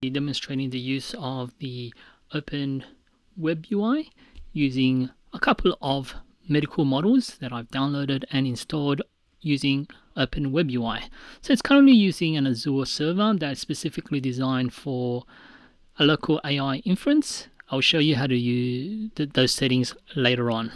Demonstrating the use of the Openwebui using a couple of medical models that I've downloaded and installed using Openwebui. So it's currently using an Azure server that's specifically designed for a local AI inference. I'll show you how to use those settings later on.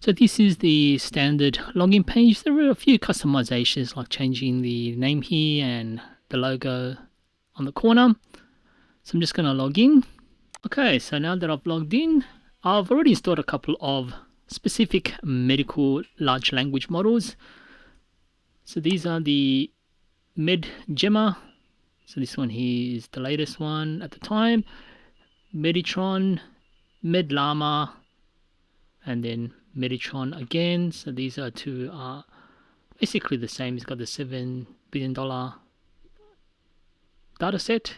So this is the standard login page. There are a few customizations like changing the name here and the logo on the corner. So I'm just going to log in. Okay, so now that I've logged in, I've already installed a couple of specific medical large language models. So these are the MedGemma. So this one here is the latest one at the time. Meditron, MedLlama, and then Meditron again. So these are two basically the same. It's got the $7 billion data set.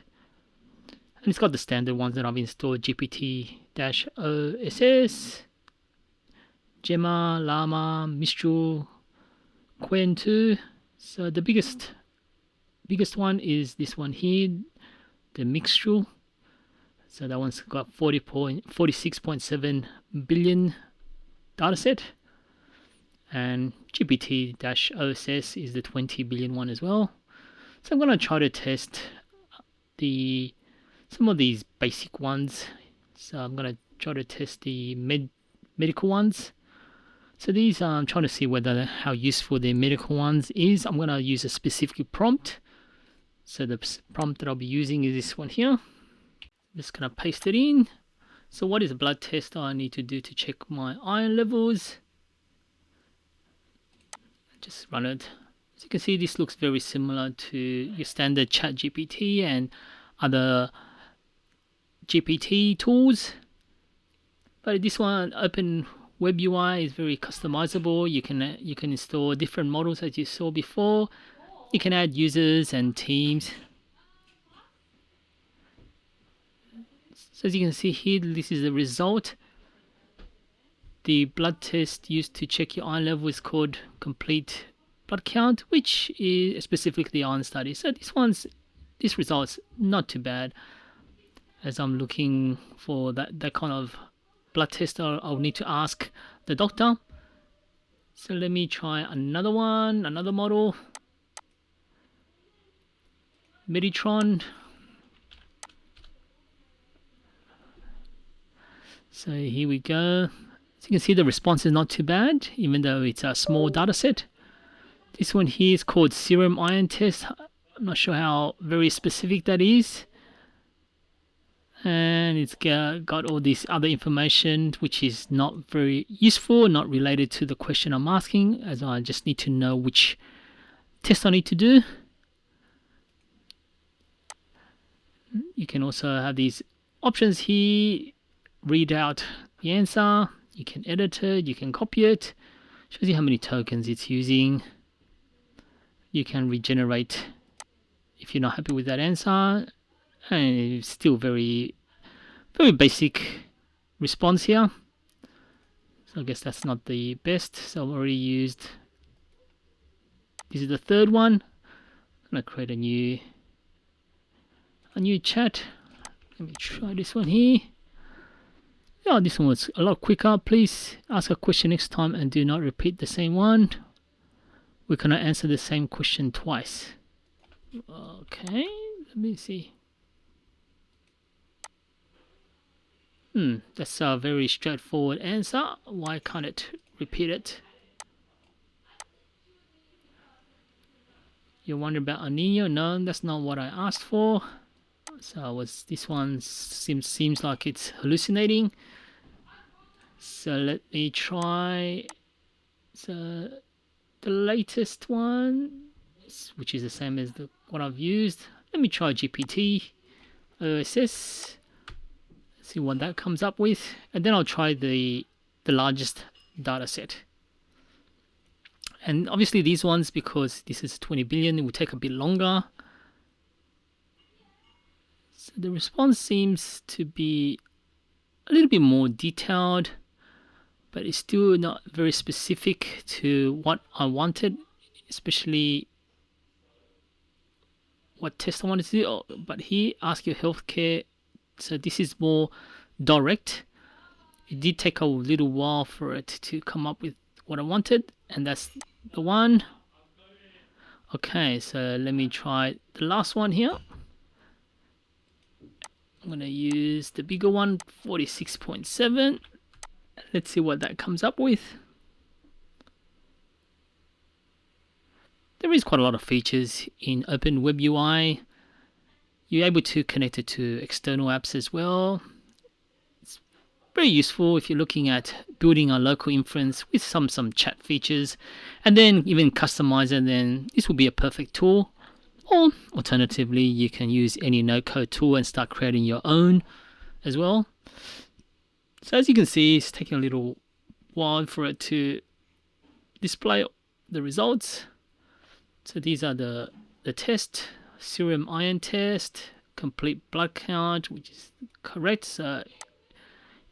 And it's got the standard ones that I've installed: GPT-OSS, Gemma, Llama, Mixtro, Quen 2. So the biggest one is this one here, the Mixtro. So that one's got 46.7 billion dataset, and GPT-OSS is the 20 billion one as well. So I'm going to try to test some of these basic ones. So I'm going to try to test the medical ones. So these I'm trying to see how useful the medical ones is. I'm going to use a specific prompt. So the prompt that I'll be using is this one here. I'm just going to paste it in. So what is a blood test I need to do to check my iron levels? Just run it. As you can see, this looks very similar to your standard ChatGPT and other GPT tools. But this one, Openwebui, is very customizable. You can install different models as you saw before. You can add users and teams. So as you can see here, this is the result. The blood test used to check your iron level is called complete blood count, which is specifically iron study. So this result's not too bad. As I'm looking for that kind of blood test, I'll need to ask the doctor. So let me try another model. Meditron. So here we go. As you can see, the response is not too bad, even though it's a small data set. This one here is called serum iron test. I'm not sure how very specific that is. And it's got all this other information which is not very useful, not related to the question I'm asking, as I just need to know which test I need to do. You can also have these options here. Read out the answer. You can edit it, you can copy it. Shows you how many tokens it's using. You can regenerate if you're not happy with that answer. And it's still very basic response here. So I guess that's not the best. So I've already used, this is the third one. I'm gonna create a new chat. Let me try this one here. Yeah, this one was a lot quicker. Please ask a question next time and do not repeat the same one. We cannot answer the same question twice. Okay, let me see. That's a very straightforward answer. Why can't it repeat it? You're wondering about El Nino? No, that's not what I asked for. So this one seems like it's hallucinating. So let me try. So the latest one, which is the same as what I've used. Let me try GPT-OSS. See what that comes up with, and then I'll try the largest data set. And obviously these ones, because this is 20 billion, it will take a bit longer. So the response seems to be a little bit more detailed, but it's still not very specific to what I wanted, especially what test I wanted to do. Oh, but here, ask your healthcare. So this is more direct. It did take a little while for it to come up with what I wanted, and that's the one. Okay, so let me try the last one here. I'm going to use the bigger one, 46.7. Let's see what that comes up with. There is quite a lot of features in Openwebui. You're able to connect it to external apps as well. It's very useful if you're looking at building a local inference with some chat features, and then even customize it. Then this will be a perfect tool. Or alternatively, you can use any no-code tool and start creating your own as well. So as you can see, it's taking a little while for it to display the results. So these are the test, serum iron test, complete blood count, which is correct. So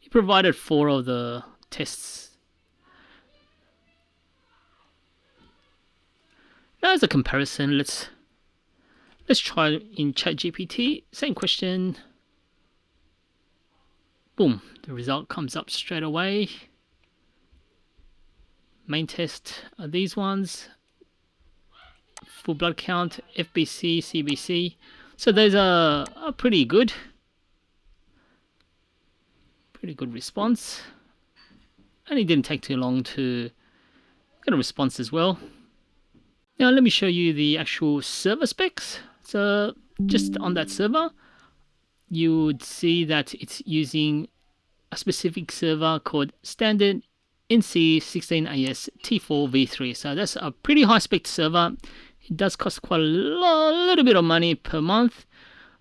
it provided 4 of the tests. Now as a comparison, let's try in ChatGPT. Same question. Boom, the result comes up straight away. Main test are these ones. Full blood count, FBC, CBC. So those are pretty good. Pretty good response. And it didn't take too long to get a response as well. Now let me show you the actual server specs. So just on that server, you would see that it's using a specific server called standard NC16AS T4 V3. So that's a pretty high spec server. It does cost quite a little bit of money per month.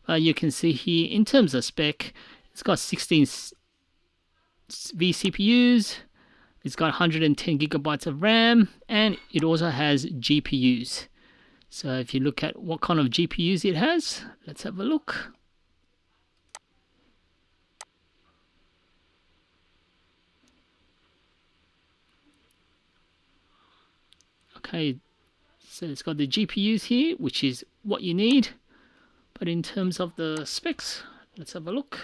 You can see here in terms of spec, it's got 16 vCPUs, it's got 110 gigabytes of RAM, and it also has GPUs. So if you look at what kind of GPUs it has, let's have a look. Okay, so it's got the GPUs here, which is what you need. But in terms of the specs, let's have a look.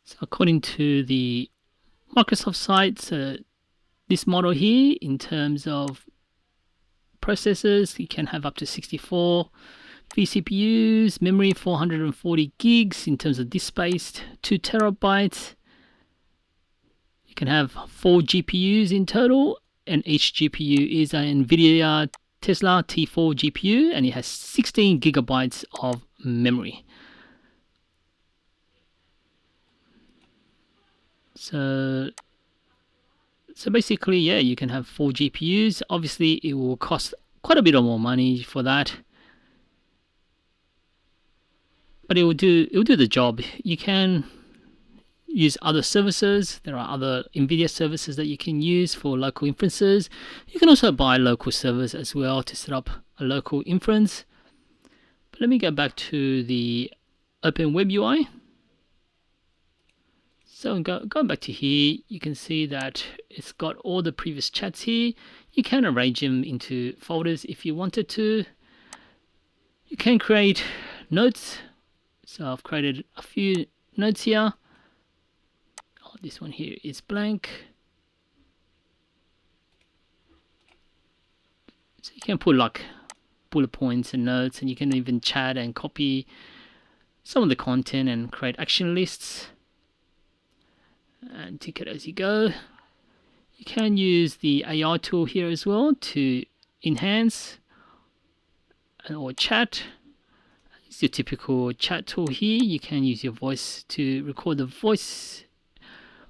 So according to the Microsoft site, so this model here, in terms of processors, you can have up to 64 vCPUs, memory 440 gigs in terms of disk space, 2 terabytes. You can have 4 GPUs in total, and each GPU is an NVIDIA Tesla T4 GPU, and it has 16 gigabytes of memory. So basically, yeah, you can have 4 GPUs. Obviously, it will cost quite a bit more money for that, but it will do the job. You can use other services. There are other NVIDIA services that you can use for local inferences. You can also buy local servers as well to set up a local inference. But let me go back to the Openwebui. So going back to here, you can see that it's got all the previous chats here. You can arrange them into folders if you wanted to. You can create notes. So I've created a few notes here. Oh, this one here is blank. So you can put like bullet points and notes, and you can even chat and copy some of the content and create action lists. And tick it as you go. You can use the AI tool here as well to enhance or chat. It's your typical chat tool here. You can use your voice to record the voice.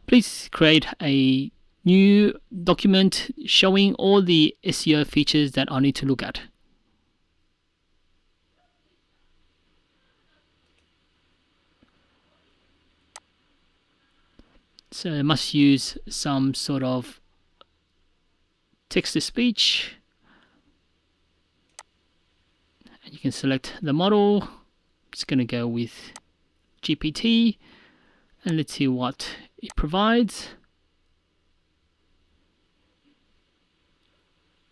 Please create a new document showing all the SEO features that I need to look at. So I must use some sort of text-to-speech. And you can select the model. I'm just going to go with GPT. And let's see what it provides.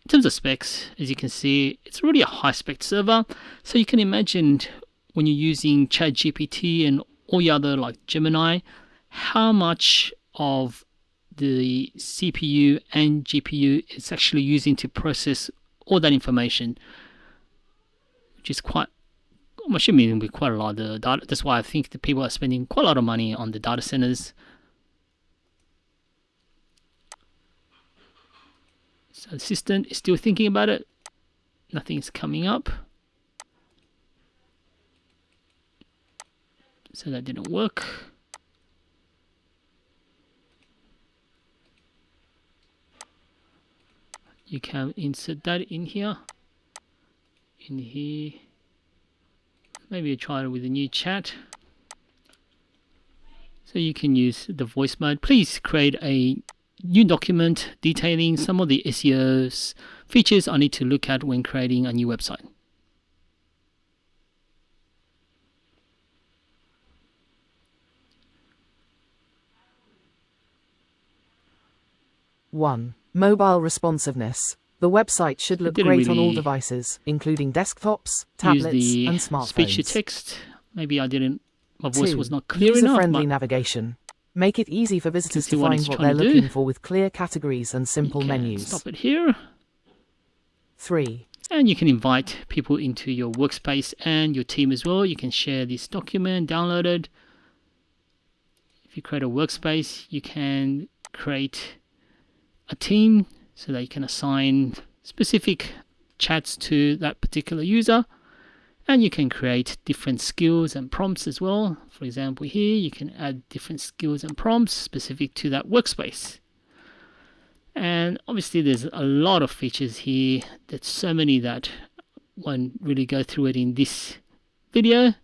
in terms of specs, as you can see, it's really a high-spec server. So you can imagine when you're using ChatGPT and all the other like Gemini, how much of the CPU and GPU it's actually using to process all that information, which is quite, I'm assuming it'll be quite a lot of data. That's why I think the people are spending quite a lot of money on the data centers. So the assistant is still thinking about it. Nothing's coming up. So that didn't work. You can insert that in here. In here. Maybe I try it with a new chat. So you can use the voice mode. Please create a new document detailing some of the SEO features I need to look at when creating a new website. One, mobile responsiveness. The website should look great on all devices, including desktops, tablets, and smartphones. Speech to text. Maybe I didn't. My voice was not clear enough. User-friendly navigation. Make it easy for visitors to find what they're looking for with clear categories and simple menus. Stop it here. 3. And you can invite people into your workspace and your team as well. You can share this document, download it. If you create a workspace, you can create a team so that you can assign specific chats to that particular user. And you can create different skills and prompts as well. For example, here you can add different skills and prompts specific to that workspace. And obviously there's a lot of features here. There's so many that won't really go through it in this video.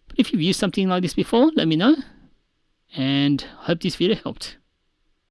But if you've used something like this before, let me know. And hope this video helped.